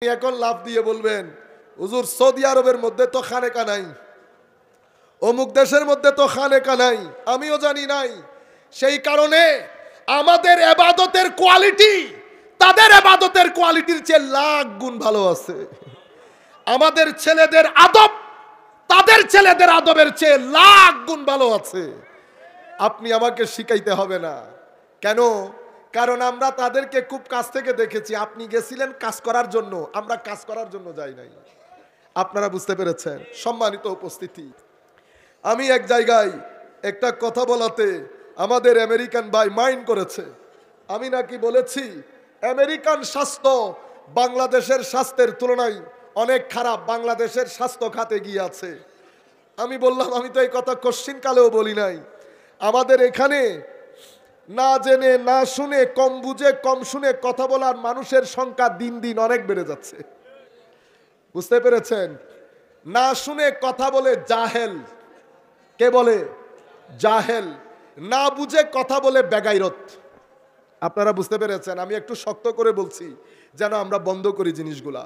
এখন লাভ দিয়ে বলবেন হুজুর সৌদি আরবের মধ্যে তো খানেকা নাই, অমুক দেশের মধ্যে তো খানেকা নাই, আমিও জানি নাই। সেই কারণে আমাদের ইবাদতের কোয়ালিটি তাদের ইবাদতের কোয়ালিটির চেয়ে লাখ গুণ ভালো আছে। আমাদের ছেলেদের আদব তাদের ছেলেদের আদবের চেয়ে লাখ গুণ ভালো আছে। আপনি আমাকে শিখাইতে হবে না। কেন? কারণ আমরা তাদেরকে খুব কাছ থেকে দেখেছি। আপনি গেছিলেন কাজ করার জন্য, আমরা কাজ করার জন্য যাই নাই। আপনারা বুঝতে পেরেছেন? সম্মানিত উপস্থিতি, আমি এক জায়গায় একটা কথা বলাতে আমাদের আমেরিকান ভাই মাইন্ড করেছে। আমি নাকি বলেছি আমেরিকান স্বাস্থ্য বাংলাদেশের স্বাস্থ্যের তুলনায় অনেক খারাপ, বাংলাদেশের স্বাস্থ্য খাতে গিয়ে আছে। আমি বললাম আমি তো এই কথা কোশ্চিন কালেও বলি নাই। আমাদের এখানে না জেনে না শুনে, কম বুঝে কম শুনে কথা বলার মানুষের সংখ্যা দিন দিন অনেক বেড়ে যাচ্ছে। বুঝতে পেরেছেন? না শুনে কথা বলে জাহেল। কে বলে? জাহেল। না বুঝে কথা বলে বেগাইরত। আপনারা বুঝতে পেরেছেন? আমি একটু শক্ত করে বলছি যেন আমরা বন্ধ করি জিনিসগুলা।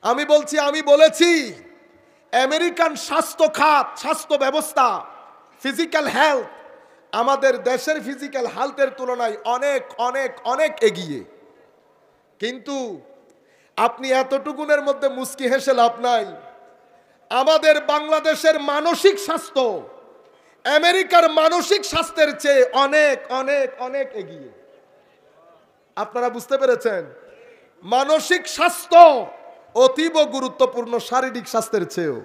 আমি বলেছি আমেরিকান স্বাস্থ্য খাত, স্বাস্থ্য ব্যবস্থা, ফিজিক্যাল হেলথ আমাদের দেশের ফিজিক্যাল হেলথের তুলনায় অনেক অনেক অনেক এগিয়ে। কিন্তু আপনি এতটুকুনের মধ্যে মুস্কি হেসে লাভ নাই। আমাদের বাংলাদেশের মানসিক স্বাস্থ্য আমেরিকার মানসিক স্বাস্থ্যের চেয়ে অনেক অনেক অনেক এগিয়ে। আপনারা বুঝতে পেরেছেন? মানসিক স্বাস্থ্য অতীব গুরুত্বপূর্ণ শারীরিক স্বাস্থ্যের চেয়েও।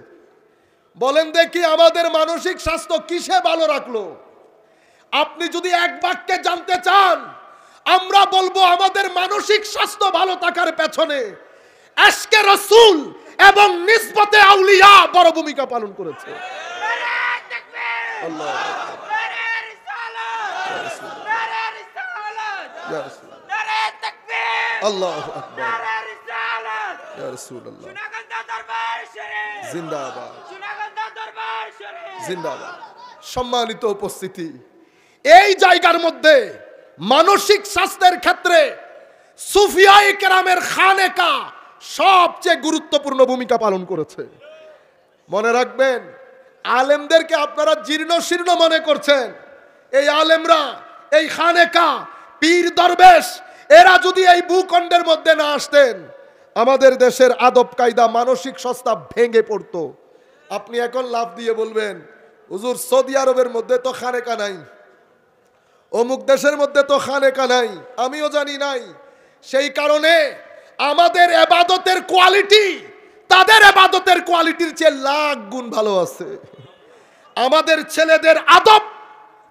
বলেন দেখি আমাদের মানসিক স্বাস্থ্য কিসে ভালো রাখলো? আপনি যদি এক বাক্যে জানতে চান, আমরা বলবো আমাদের মানসিক স্বাস্থ্য ভালো থাকার পেছনে আশকে রাসূল এবং নিসবতে আউলিয়া বড় ভূমিকা পালন করেছে। আল্লাহ আল্লাহু আকবার, ইয়া রাসূলুল্লাহ, জিন্দাবাদ জিন্দাবাদ। সম্মানিত উপস্থিতি, এই জায়গার মধ্যে মানসিক স্বাস্থ্যের ক্ষেত্রে সুফিয়ায়ে কেরামের খানেকা সবচেয়ে গুরুত্বপূর্ণ ভূমিকা পালন করেছে। মনে রাখবেন, আলেমদেরকে আপনারা জীর্ণ শীর্ণ মনে করছেন। এই আলেমরা, এই খানেকা, পীর দরবেশ, এরা যদি এই ভূখণ্ডের মধ্যে না আসতেন, আমাদের দেশের আদব কায়দা, মানসিক স্বাস্থ্য ভেঙে পড়তো। আপনি এখন লাভ দিয়ে বলবেন হুজুর সৌদি আরবের মধ্যে তো খানেকা নাই, অমুক দেশের মধ্যে তো খানেকা নাই, আমিও জানি নাই। সেই কারণে আমাদের ইবাদতের কোয়ালিটি তাদের ইবাদতের কোয়ালিটির চেয়ে লাখ গুণ ভালো আছে। আমাদের ছেলেদের আদব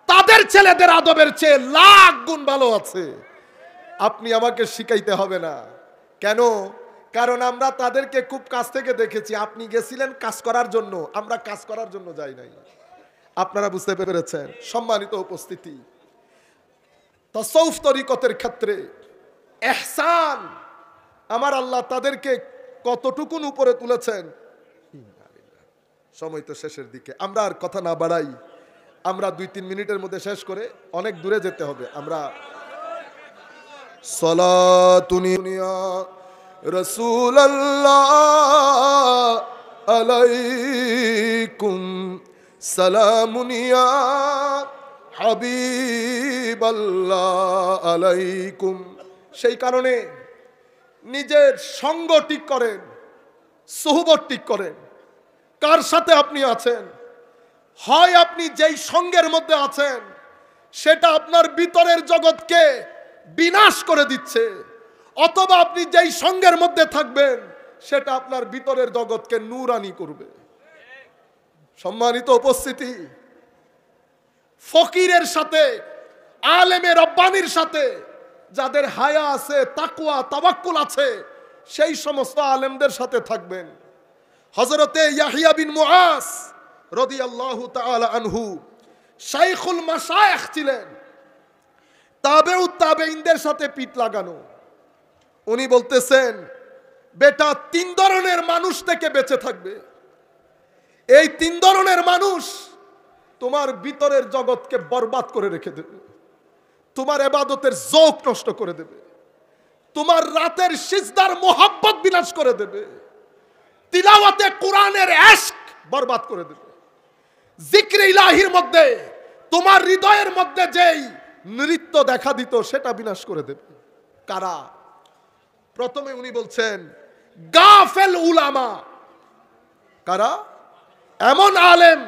তাদের ছেলেদের আদবের চেয়ে লাখ গুণ ভালো আছে। আপনি আমাকে শিখাইতে হবে না। কেন? কারণ আমরা তাদেরকে খুব কাছ থেকে দেখেছি। আপনি গেছিলেন কাজ করার জন্য, আমরা কাজ করার জন্য যাই নাই। আপনারা বুঝতে পেরেছেন? সম্মানিত উপস্থিতি, তাসাউফ তরিকতের ক্ষেত্রে ইহসান আমার আল্লাহ তাদেরকে কতটুকুন উপরে তুলেছেন। সময় তো শেষের দিকে, আমরা আর কথা না বাড়াই। আমরা 2-3 মিনিটের মধ্যে শেষ করে অনেক দূরে যেতে হবে। আমরা সালাতুনিয়া রাসূলুল্লাহ আলাইকুম সালামুনিয়া হাবিবাল্লাহ আলাইকুম। সেই কারণে নিজের সঙ্গ ঠিক করেন, সুহবত ঠিক করেন। কার সাথে আপনি আছেন? হয় আপনি যেই সঙ্গের মধ্যে আছেন সেটা আপনার ভিতরের জগৎকে বিনাশ করে দিচ্ছে, অথবা আপনি যেই সঙ্গের মধ্যে থাকবেন সেটা আপনার ভিতরের জগৎকে নূরানি করবে। সম্মানিত উপস্থিতি, ফকিরের সাথে, আলেমে রব্বানির সাথে যাদের হায়া আছে, তাকওয়া, তাওয়াক্কুল আছে, সেই সমস্ত আলেমদের সাথে থাকবেন। হযরতে ইয়াহইয়া বিন মুআজ রাদিয়াল্লাহু তাআলা আনহু শাইখুল মাশায়েখ ছিলেন, তাবেউত তাবেঈনদের সাথে পিঠ লাগানো। উনি বলতেছেন, বেটা 3 ধরনের মানুষ থেকে বেঁচে থাকবে। এই 3 ধরনের মানুষ তোমার ভিতরের জগৎকে বরবাদ করে রেখে দেবে, তোমার ইবাদতের যৌক নষ্ট করে দেবে। তোমার রাতের সিজদার মোহাব্বত বিনাশ করে দেবে, তিলাওয়াতে কোরআনের ইশক বরবাদ করে দেবে, জিক্রে ইলাহির মধ্যে তোমার হৃদয়ের মধ্যে যেই নৃত্য দেখা দিত সেটা বিনাশ করে দেবে। কারা? প্রথমে উনি বলছেন গাফেল উলামা। কারা? এমন আলেম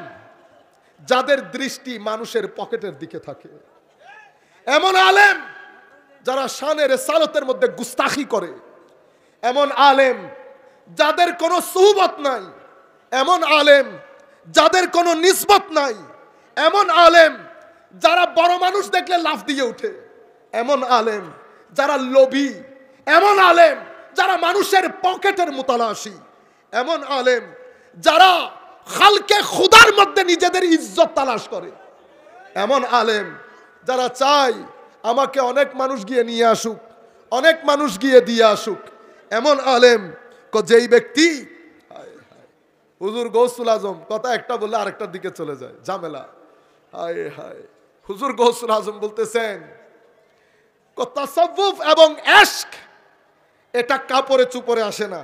যাদের দৃষ্টি মানুষের পকেটের দিকে থাকে, এমন আলেম যারা শানে রিসালাতের মধ্যে গুস্তাখি করে, এমন আলেম যাদের কোনো সুহবত নাই, এমন আলেম যাদের কোনো নিসবত নাই, এমন আলেম যারা বড় মানুষ দেখলে লাফ দিয়ে ওঠে, এমন আলেম যারা লোভী, এমন আলেম যারা মানুষের পকেটের মুতালাশি, এমন আলেম যারা খালকে খুদার মধ্যে নিজেদের ইজ্জত তালাশ করে, এমন আলেম যারা চায় আমাকে অনেক মানুষ গিয়ে নিয়ে আসুক, অনেক মানুষ গিয়ে দিয়ে আসুক, এমন আলেম যেই ব্যক্তি হুজুর গৌসুল আজম কথা একটা বললে আরেকটার দিকে চলে যায়, ঝামেলা। হায় হায়, হুজুর গৌসুল আজম বলতেছেন তাসাউফ এবং ইশক এটা কাপড়ে চুপড়ে আসে না,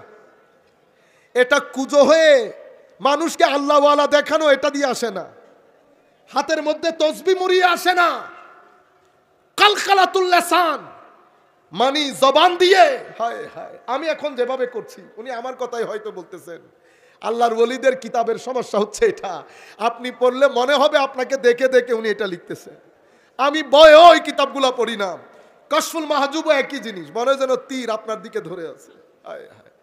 এটা কুজো হয়ে মানুষকে আল্লাহওয়ালা দেখানো এটা দিয়ে আসে না, হাতের মধ্যে তসবিহ মুড়িয়ে আসে না, কালকালাতুল লিসান মানে জবান দিয়ে। হায় হায়, আমি এখন যেভাবে করছি উনি আমার কথাই হয়তো বলতেছেন। আল্লাহর ওলিদের কিতাবের সমস্যা হচ্ছে এটা, আপনি পড়লে মনে হবে আপনাকে দেখে দেখে উনি এটা লিখতেছেন। আমি বয়ে ওই কিতাবগুলো পড়ি না, কাশফুল মাহজুবও একই জিনিস, মনে হয় যেন তীর আপনার দিকে ধরে আছে। হায় হায়,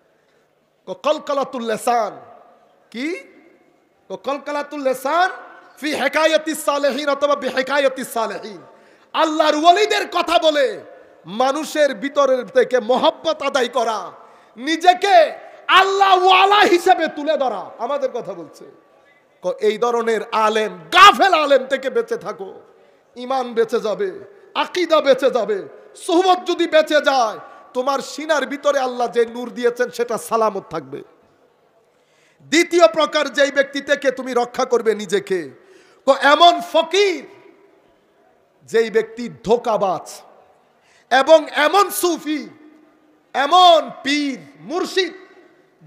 কলকালাতুল লিসান কি? কলকালাতুল লিসান ফি হিকায়াতিস সালেহিন অথবা বিহিকায়াতিস সালেহিন, আল্লাহর ওলিদের কথা বলে মানুষের ভিতরের থেকে মহব্বত আদায় করা, নিজেকে আল্লাহ ওয়ালা হিসেবে তুলে ধরা, আমাদের কথা বলছে। এই ধরনের আলেম, গাফেল আলেম থেকে বেঁচে থাকো, ঈমান বেঁচে যাবে, আকীদা বেঁচে যাবে, সুহবত যদি বেঁচে যায় তোমার সিনার ভিতরে আল্লাহ যে নূর দিয়েছেন সেটা সালামত থাকবে। দ্বিতীয় প্রকার যেই ব্যক্তি থেকে তুমি রক্ষা করবে নিজেকে, এমন ফকির যেই ব্যক্তি ধোঁকাবাজ, এবং এমন সুফি, এমন পীর মুর্শিদ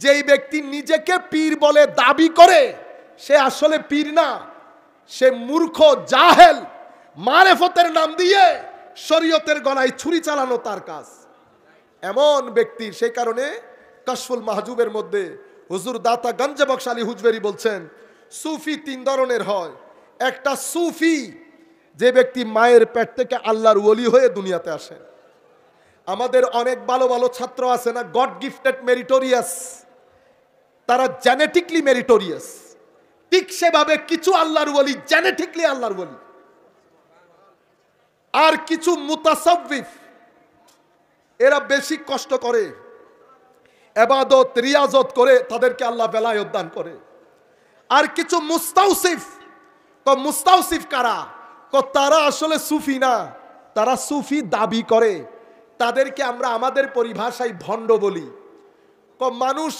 যেই ব্যক্তি নিজেকে পীর বলে দাবি করে সে আসলে পীর না, সে মূর্খ জাহেল, মারেফতের নাম দিয়ে শরীয়তের গলায় ছুরি চালানো তার কাজ। এমন ব্যক্তির, সেই কারণে কাশফুল মাহজুবের মধ্যে হুজুর দাতা গঞ্জে বখশ আলী হুজবেরি বলছেন সুফি তিন ধরনের হয়। একটা সুফি যে ব্যক্তি মায়ের পেট থেকে আল্লাহর ওলি হয়ে দুনিয়াতে আসে। আমাদের অনেক ভালো ভালো ছাত্র আছে না, গড গিফটেড মেরিটোরিয়াস, তারা জেনেটিকলি মেরিটোরিয়াস, ঠিক সেভাবে কিছু আল্লাহর ওলি জেনেটিকলি আল্লাহর ওলি, আর কিছু মুতাসাউফিফ এরা বেশি কষ্ট করে, ইবাদত রিয়াজত করে তাদেরকে আল্লাহ বেলায়েত দান করে। আর কিছু মুস্তাউসিফ, তো মুস্তাউসিফ কারা? তারা আসলে সুফি না, তারা সুফি দাবি করে, তাদেরকে আমরা আমাদের পরিভাষায় ভণ্ড বলি। মানুষ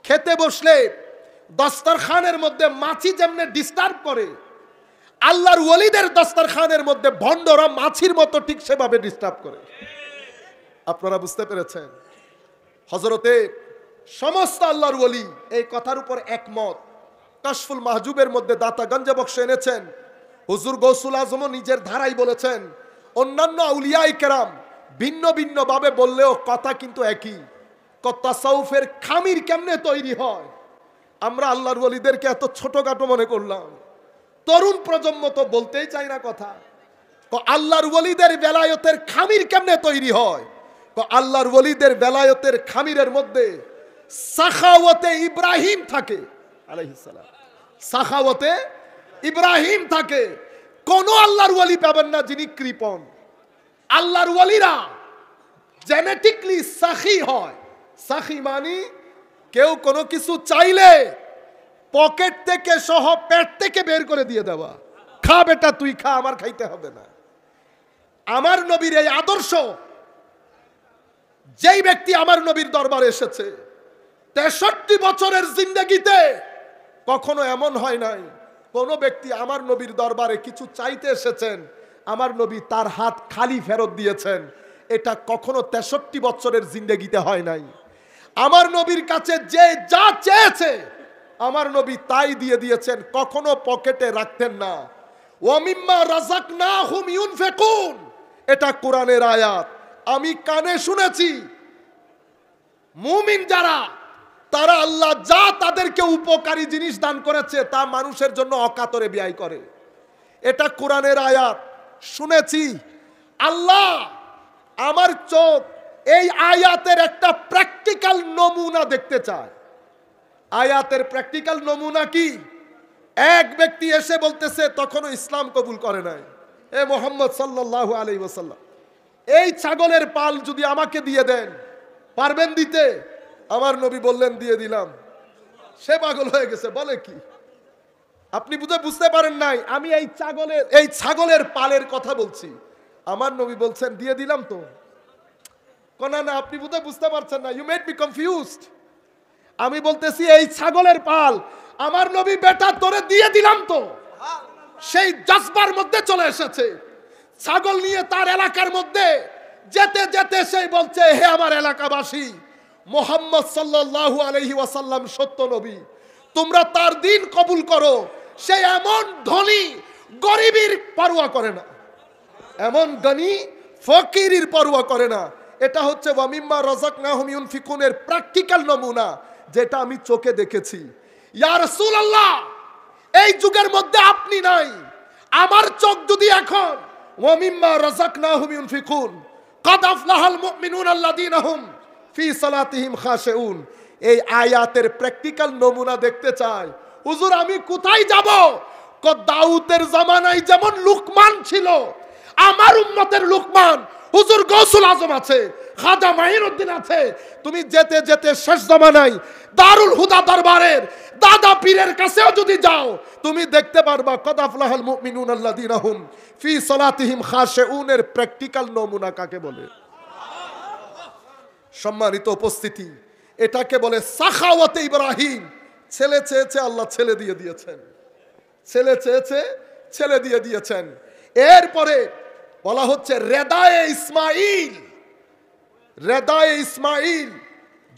খেতে বসলে দস্তরখানের মধ্যে মাছি যেমনে ডিস্টার্ব করে, আল্লাহর ওলিদের দস্তরখানের মধ্যে ভণ্ডরা মাছির মতো ঠিক সেভাবে ডিস্টার্ব করে। আপনারা বুঝতে পেরেছেন? হযরতে সমস্ত আল্লাহর ওলি এই কথার উপর একমত। কাশফুল মাহজুবের মধ্যে দাতা গঞ্জে বখশ এনেছেন, হুজুর গৌসুল আজম নিজের ধারাই বলেছেন, অন্যান্য আউলিয়ায়ে কেরাম ভিন্ন ভিন্ন ভাবে বললেও কথা কিন্তু একই। তাসাউফের খামির কেমনে তৈরি হয়? আমরা আল্লাহর ওলিদেরকে এত ছোটখাটো মনে করলাম, তরুণ প্রজন্ম তো বলতেই চায় না কথা। আল্লাহর ওলিদের বেলায়েতের খামির কেমনে তৈরি হয়? আল্লাহর ওলিদের বেলায়েতের খামিরের মধ্যে সাখাওয়াতে ইব্রাহিম থাকে আলাইহিস সালাম, সাখাওয়াতে ইব্রাহিম থাকে। কোন আল্লাহর ওলি পাবেন না যিনি কৃপণ। আল্লাহর ওলিরা জেনেটিকলি সাখী হয়। সাখী মানে কেউ কোনো কিছু চাইলে পকেট থেকে সহ পেট থেকে বের করে দিয়ে দেওয়া, খা বেটা তুই খা, আমার খাইতে হবে না। আমার নবীর এই আদর্শ, যেই ব্যক্তি আমার নবীর দরবারে এসেছে 63 বছরের জিন্দেগিতে কখনো এমন হয় নাই কোন ব্যক্তি আমার নবীর দরবারে কিছু চাইতে এসেছেন, আমার নবী তার হাত খালি ফেরত দিয়েছেন। এটা কখনো 63 বছরের জিন্দেগিতে হয় নাই। আমার নবীর কাছে যে যা চেয়েছে আমার নবী তাই দিয়ে দিয়েছেন, কখনো পকেটে রাখতেন না। ওয়া মিম্মা রাযাকনাহুম ইউনফিকুন, এটা কোরআনের আয়াত। আমি কানে শুনেছি মুমিন যারা, তারা আল্লাহ যা তাদেরকে উপকারী জিনিস দান করেছে তা মানুষের জন্য অকাতরে ব্যয় করে। এটা কোরআনের আয়াত শুনেছি। আল্লাহ আমার চোখ এই আয়াতের একটা প্র্যাকটিক্যাল নমুনা দেখতে চায়। আয়াতের প্র্যাকটিক্যাল নমুনা কি? এক ব্যক্তি এসে বলতেছে, তখনও ইসলাম কবুল করে নাই, এ মুহাম্মদ সাল্লাল্লাহু আলাইহি ওয়াসাল্লাম, এই ছাগলের পাল যদি আমাকে দিয়ে দেন, পারবেন দিতে? আমার নবী বললেন, দিয়ে দিলাম। সে পাগল হয়ে গেছে, বলে কি? আপনি বুঝতে পারেন নাই, আমি এই ছাগলের পালের কথা বলছি। আমার নবী বলছেন, দিয়ে দিলাম তো। না না, আপনি বুঝতে পারছেন না, ইউ মেড মি কনফিউজড। আমি বলতেছি এই ছাগলের পাল, আমার নবী বেটা তোরে দিয়ে দিলাম তো। সেই জজবার মধ্যে চলে এসেছে, ছাগল নিয়ে তার এলাকার মধ্যে যেতে যেতে সেই বলছে, হে আমার এলাকাবাসী, মুহাম্মদ সাল্লাল্লাহু আলাইহি ওয়াসাল্লাম সত্য নবী, তোমরা তার দিন কবুল করো। সে এমন ধনী গরিবের পরোয়া করে না, এমন ধনী ফকিরের পরোয়া করে না। এটা হচ্ছে ওয়া মিম্মা রাযাকনাহুম ইউনফিকুনের প্র্যাকটিক্যাল নমুনা, যেটা আমি চোখে দেখেছি। ইয়া রাসূলুল্লাহ, এই যুগের মধ্যে আপনি নাই, আমার চোখ যদি এখন ওয়া মিম্মা রাযাকনাহুম ইউনফিকুন কাদ আফলাহাল মুমিনুনা আল্লাযীনা হুম ফি সালাতিহিম খাশিউন, এই আয়াতের প্র্যাকটিক্যাল নমুনা দেখতে চাই। হুজুর আমি কোথায় যাব? দাউদের জামানায় যেমন লুকমান ছিল, আমার উম্মতের লুকমান হুজুর গৌসুল আজম আছে, খাজা মাহিরউদ্দিন আছে। তুমি যেতে যেতে শেষ জামানায় দারুল হুদা দরবারের দাদা পীরের কাছেও যদি যাও, তুমি দেখতে পারবা কাদ আফলাহাল মুমিনুনা আল্লাযীনা হুম ফি সালাতিহিম খাশিউনের প্র্যাকটিক্যাল নমুনা কাকে বলে। সম্মানিত উপস্থিতি, এটাকে বলে সাখাওয়াতে ইব্রাহিম। ছেলে চেয়েছে, আল্লাহ ছেলে দিয়ে দিয়েছেন। ছেলে চেয়েছে, ছেলে দিয়ে দিয়েছেন। এরপরে বলা হচ্ছে রেদায়ে ইসমাইল। রেদায়ে ইসমাইল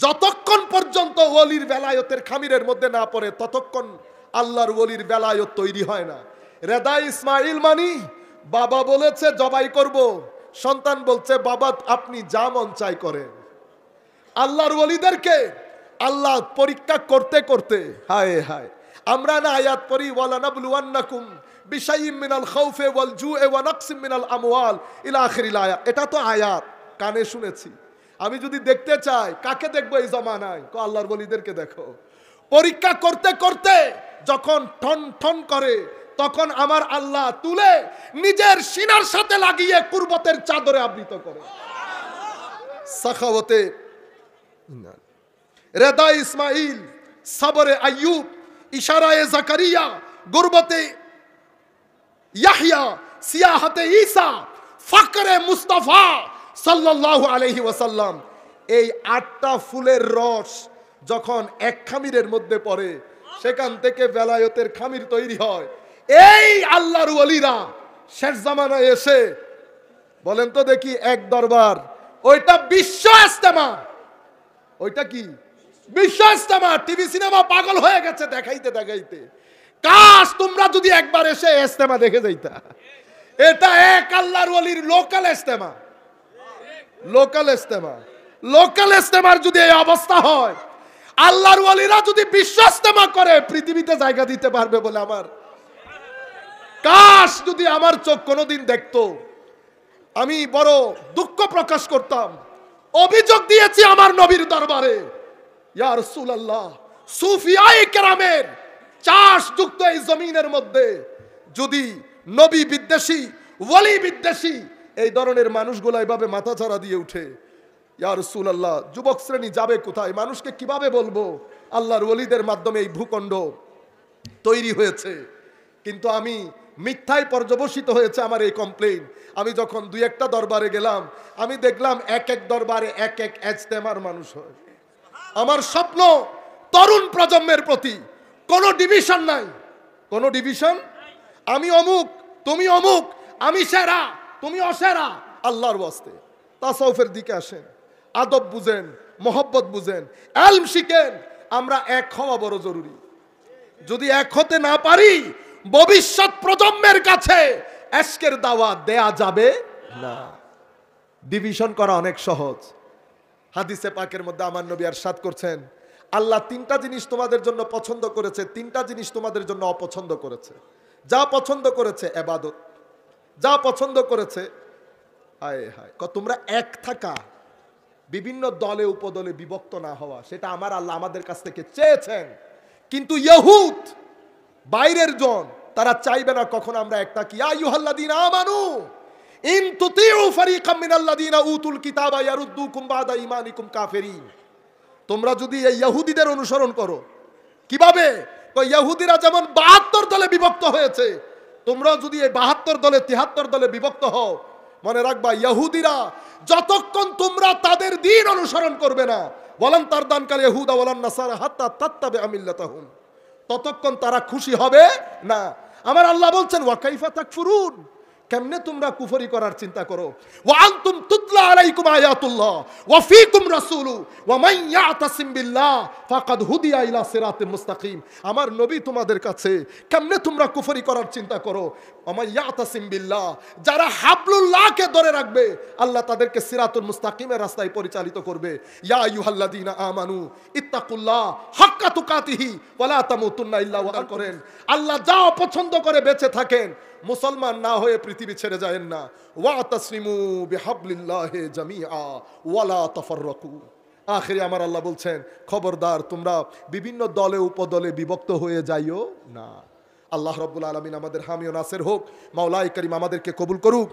যতক্ষণ পর্যন্ত ওলির বেলায়তের খামিরের মধ্যে না পড়ে, ততক্ষণ আল্লাহর ওলির বেলায়ত তৈরি হয় না। রেদায়ে ইসমাইল মানি, বাবা বলেছে জবাই করব, সন্তান বলছে বাবা আপনি যা মন চাই করেন। আল্লাহর ওলিদেরকে আল্লাহ পরীক্ষা করতে করতে, হায় হায়, আমরা না আয়াত পড়ি, ওয়ালা নাবলুওয়ান্নাকুম বিশাইইম মিনাল খাউফি ওয়াল জুই ওয়া নাকসিম মিনাল আমওয়াল ইলা আখিরিল আয়াত। এটা তো আয়াত, কানে শুনেছি। আমি যদি দেখতে চাই, কাকে দেখবো এই জামানায়? আল্লাহর ওলিদেরকে দেখো। পরীক্ষা করতে করতে যখন ঠন ঠন করে, তখন আমার আল্লাহ তুলে নিজের সিনার সাথে লাগিয়ে কুরবতের চাদরে আবৃত করে। সাখাওয়াতে রেদা ইসমাইল, সবরে আইয়ুব, ইশারায়ে জাকারিয়া, গুরবতে ইয়াহইয়া, সিয়াহাতে ঈসা, ফাকরে মুস্তাফা সাল্লাল্লাহু আলাইহি ওয়াসাল্লাম, এই 8টা ফুলের রস যখন এক খামিরের মধ্যে পড়ে, সেখান থেকে বেলায়তের খামির তৈরি হয়। এই আল্লাহর ওলিরা শেষ জামানায় এসে বলেন তো দেখি, এক দরবার, ওইটা বিশ্ব ইজতেমা। ওইটা কি? বিশ্ব ইজতেমা। টিভি সিনেমা পাগল হয়ে গেছে দেখাইতে দেখাইতে। কাশ তোমরা যদি একবার এসে ইজতেমা দেখে যাইতা। এটা এক আল্লাহর ওলির লোকাল ইজতেমা। লোকাল ইজতেমা, লোকাল ইজতেমার যদি এই অবস্থা হয়, আল্লাহর ওলিরা যদি বিশ্ব ইজতেমা করে, পৃথিবীতে জায়গা দিতে পারবে বলে আমার কাশ যদি আমার চোখ কোনোদিন দেখতো। আমি বড় দুঃখ প্রকাশ করতাম। অভিযোগ দিয়েছি আমার নবীর দরবারে, ইয়া রাসূলুল্লাহ, সুফিয়ায়ে কেরামের চাষ যুক্ত এই জমিনের মধ্যে যদি নবী বিদ্বেষী, ওলি বিদ্বেষী এই ধরনের মানুষগুলো এভাবে মাথাছাড়া দিয়ে উঠে, ইয়া রাসূলুল্লাহ, যুবক শ্রেণী যাবে কোথায়? মানুষকে কিভাবে বলবো আল্লাহর ওলিদের মাধ্যমে এই ভূখণ্ড তৈরি হয়েছে? কিন্তু আমি মিথ্যায় পর্যবসিত হয়েছে আমার এই কমপ্লেইন। আমি যখন 2-1টা দরবারে গেলাম, আমি দেখলাম এক এক দরবারে এক এক ইজতেমার মানুষ হয়। আমার স্বপ্ন তরুণ প্রজন্মের প্রতি কোনো ডিভিশন নাই, কোনো ডিভিশন। আমি অমুক, তুমি অমুক, আমি সেরা, তুমি অসেরা। আল্লাহর ওয়াস্তে তাসাউফের দিকে আসেন, আদব বুঝেন, মহব্বত বুঝেন, ইলম শিখেন। আমরা এক হওয়া বড় জরুরি। যদি এক হতে না পারি, ভবিষ্যৎ প্রজন্মের কাছে এশকের দাওয়াত দেয়া যাবে না। ডিভিশন করা অনেক সহজ। হাদিসে পাকের মধ্যে আমার নবী ইরশাদ করছেন, আল্লাহ তিনটা জিনিস তোমাদের জন্য পছন্দ করেছে, তিনটা জিনিস তোমাদের জন্য অপছন্দ করেছে। যা পছন্দ করেছে ইবাদত, যা পছন্দ করেছে হায় হায় তোমরা এক থাকা, বিভিন্ন দলে উপদলে বিভক্ত না হওয়া, সেটা আমার আল্লাহ আমাদের কাছ থেকে চেয়েছেন। কিন্তু ইহুদ বাইরের জন, তারা চাইবে না কখন আমরা এক থাকি। ইয়া আইয়ুহাল্লাযীনা আমানু ইন তুতিউ ফারিকাম মিনাল্লাযীনা উতুল কিতাবা ইয়ারুদ্দুকুম বাদা ঈমানিকুম কাফিরিন। তোমরা যদি এই ইহুদিদের অনুসরণ করো, কিভাবে? ইহুদিরা যেমন 72 দলে বিভক্ত হয়েছে, তোমরা যদি এই 72 দলে 73 দলে বিভক্ত হও, মনে রাখবা ইহুদিরা যতক্ষণ তোমরা তাদের দ্বীন অনুসরণ করবে না, ওয়ালান তারদানকাল ইহুদা ওয়ালান নাসারা হাত্তা তাত্তাবিআ মিল্লাতাহুম, ততক্ষণ তারা খুশি হবে না। আমার আল্লাহ বলছেন ওয়া কাইফা তাকফুরুন, কেমনে তোমরা কুফরি করার চিন্তা করো। ওয়া আনতুম তুতলা আলাইকুম আয়াতুল্লাহ ওয়া ফীকুম রাসূলু ওয়া মান ইয়াতাসিম বিল্লাহ ফাকাদ হুদিয়া ইলা সিরাতিম মুস্তাকিম। আমার নবী তোমাদের কাছে কেমনে তোমরা কুফরি করার চিন্তা করো। ওয়া মান ইয়াতাসিম বিল্লাহ, যারা হাবলুল্লাহকে ধরে রাখবে, আল্লাহ তাদেরকে সিরাতুল মুস্তাকিমের রাস্তায় পরিচালিত করবে। ইয়া আইয়ুহাল্লাযীনা আমানু ইত্তাকুল্লাহ হাক্কা তুকাতিহি ওয়া লা তামুতুন্না ইল্লা ওয়া আনতুম মুসলিমুন। আল্লাহ যা পছন্দ করে বেঁচে থাকেন, মুসলমান না হয়ে পৃথিবী ছেড়ে যায়েন না। ওয়াতাসলিমু বিহাবলিল্লাহি জামিআ ওয়ালা তাফাররাকু। আখিরে আমার আল্লাহ বলছেন, খবরদার তোমরা বিভিন্ন দলে উপদলে বিভক্ত হয়ে যাইও না। আল্লাহ রাব্বুল আলামিন আমাদের হামি ও নাসির হোক। মাওলাই করিম আমাদেরকে কবুল করুক।